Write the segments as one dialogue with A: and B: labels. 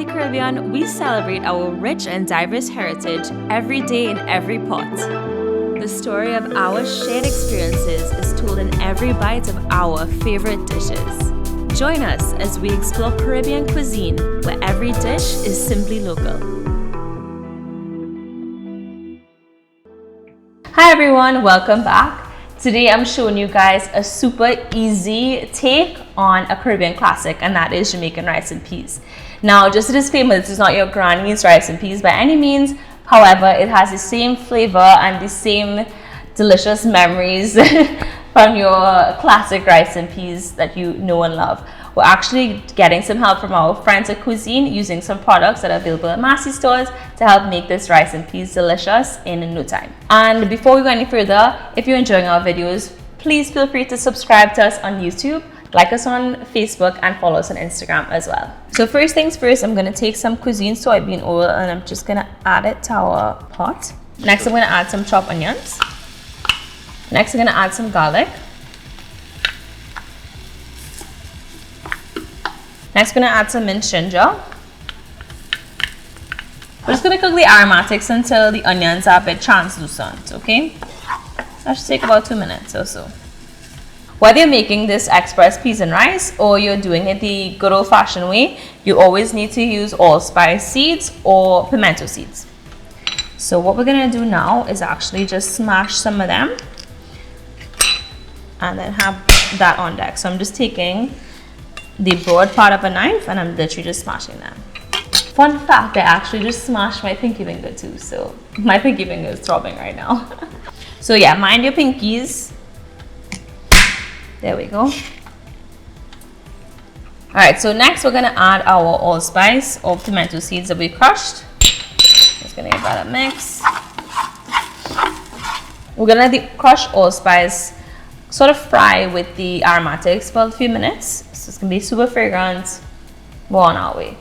A: In the Caribbean, we celebrate our rich and diverse heritage every day in every pot. The story of our shared experiences is told in every bite of our favorite dishes. Join us as we explore Caribbean cuisine, where every dish is simply local. Hi everyone, welcome back. Today I'm showing you guys a super easy take on a Caribbean classic, and that is Jamaican rice and peas. Now, just a disclaimer, this is not your granny's rice and peas by any means. However, it has the same flavor and the same delicious memories from your classic rice and peas that you know and love. We're actually getting some help from our friends at Cuisine, using some products that are available at Massy stores to help make this rice and peas delicious in no time. And before we go any further, if you're enjoying our videos, please feel free to subscribe to us on YouTube, like us on Facebook, and follow us on Instagram as well. So first things first, I'm going to take some Cuisine soybean oil and I'm just going to add it to our pot. Next, I'm going to add some chopped onions. Next, I'm going to add some garlic. Next, I'm going to add some minced ginger. We're just going to cook the aromatics until the onions are a bit translucent, okay? That should take about 2 minutes or so. Whether you're making this express peas and rice or you're doing it the good old-fashioned way, you always need to use allspice seeds or pimento seeds. So what we're going to do now is actually just smash some of them and then have that on deck. So I'm just taking the broad part of a knife and I'm literally just smashing them. Fun fact, I actually just smashed my pinky finger too, so my pinky finger is throbbing right now. So yeah, mind your pinkies. There we go. Alright, so next we're going to add our allspice or pimento seeds that we crushed. Just going to give that a mix. We're going to let the crushed allspice sort of fry with the aromatics for a few minutes. So it's going to be super fragrant. We're on our way.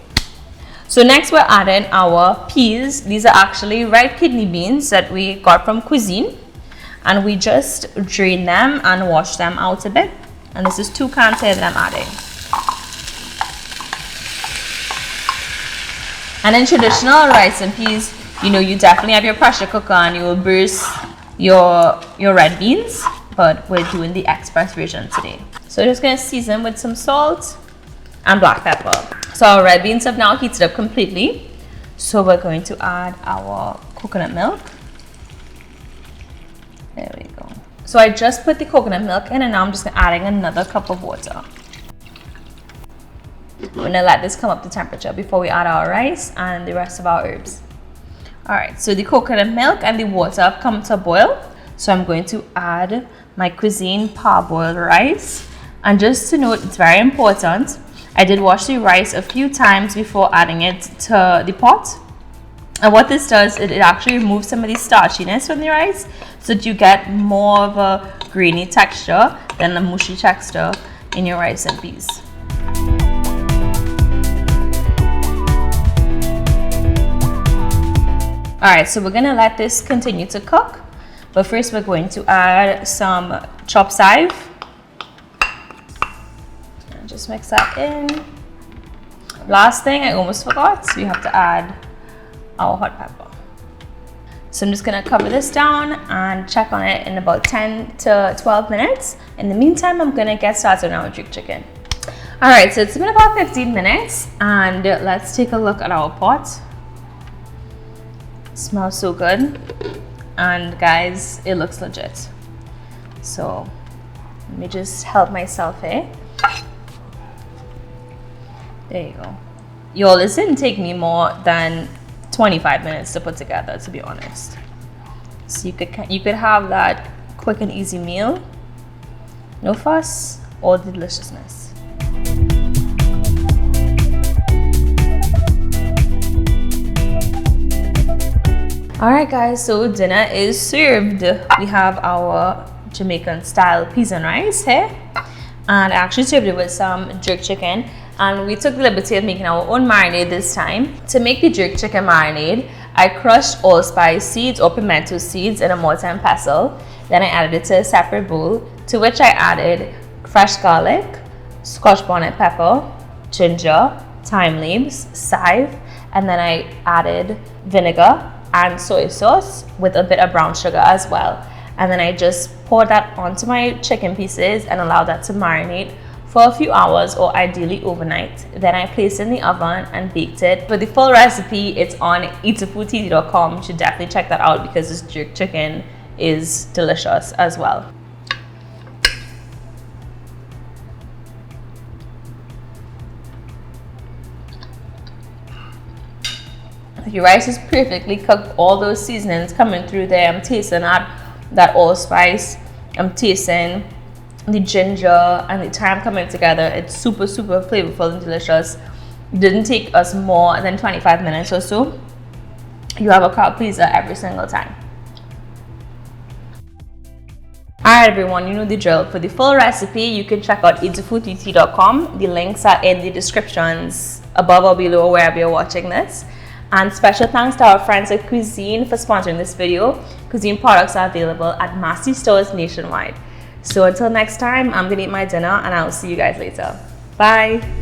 A: So next we're adding our peas. These are actually red kidney beans that we got from Cuisine. And we just drain them and wash them out a bit. And this is 2 cans here that I'm adding. And in traditional rice and peas, you know, you definitely have your pressure cooker and you will burst your red beans. But we're doing the express version today. So we're just going to season with some salt and black pepper. So our red beans have now heated up completely. So we're going to add our coconut milk. There we go. So I just put the coconut milk in and now I'm just adding another cup of water. We're going to let this come up to temperature before we add our rice and the rest of our herbs. Alright, so the coconut milk and the water have come to a boil. So I'm going to add my Cuisine parboiled rice. And just to note, it's very important, I did wash the rice a few times before adding it to the pot. And what this does, it actually removes some of the starchiness from the rice so that you get more of a grainy texture than a mushy texture in your rice and peas. Alright, so we're going to let this continue to cook. But first we're going to add some chopped chive. And just mix that in. Last thing, I almost forgot, we have to add our hot pepper. So I'm just going to cover this down and check on it in about 10 to 12 minutes. In the meantime, I'm going to get started on our jerk chicken. Alright, so it's been about 15 minutes and let's take a look at our pot. It smells so good. And guys, it looks legit. So let me just help myself here. There you go. Y'all, this didn't take me more than 25 minutes to put together, to be honest. So you could have that quick and easy meal. No fuss or deliciousness. Alright guys, so dinner is served. We have our Jamaican style peas and rice here. And I actually served it with some jerk chicken. And we took the liberty of making our own marinade this time. To make the jerk chicken marinade, I crushed allspice seeds or pimento seeds in a mortar and pestle. Then I added it to a separate bowl, to which I added fresh garlic, scotch bonnet pepper, ginger, thyme leaves, chive, and then I added vinegar and soy sauce with a bit of brown sugar as well. And then I just poured that onto my chicken pieces and allowed that to marinate for a few hours, or ideally overnight. Then I placed it in the oven and baked it. For the full recipe, it's on eatahfood.com. You should definitely check that out because this jerk chicken is delicious as well. Your rice is perfectly cooked, all those seasonings coming through there. I'm tasting that allspice, I'm tasting the ginger and the thyme coming together. It's super flavorful and delicious. It didn't take us more than 25 minutes or so. You have a crowd pleaser every single time. Alright everyone, you know the drill. For the full recipe, you can check out eatahfood.com. The links are in the descriptions above or below wherever you're watching this. And special thanks to our friends at Cuisine for sponsoring this video. Cuisine products are available at massy stores nationwide. So until next time, I'm gonna eat my dinner and I'll see you guys later. Bye.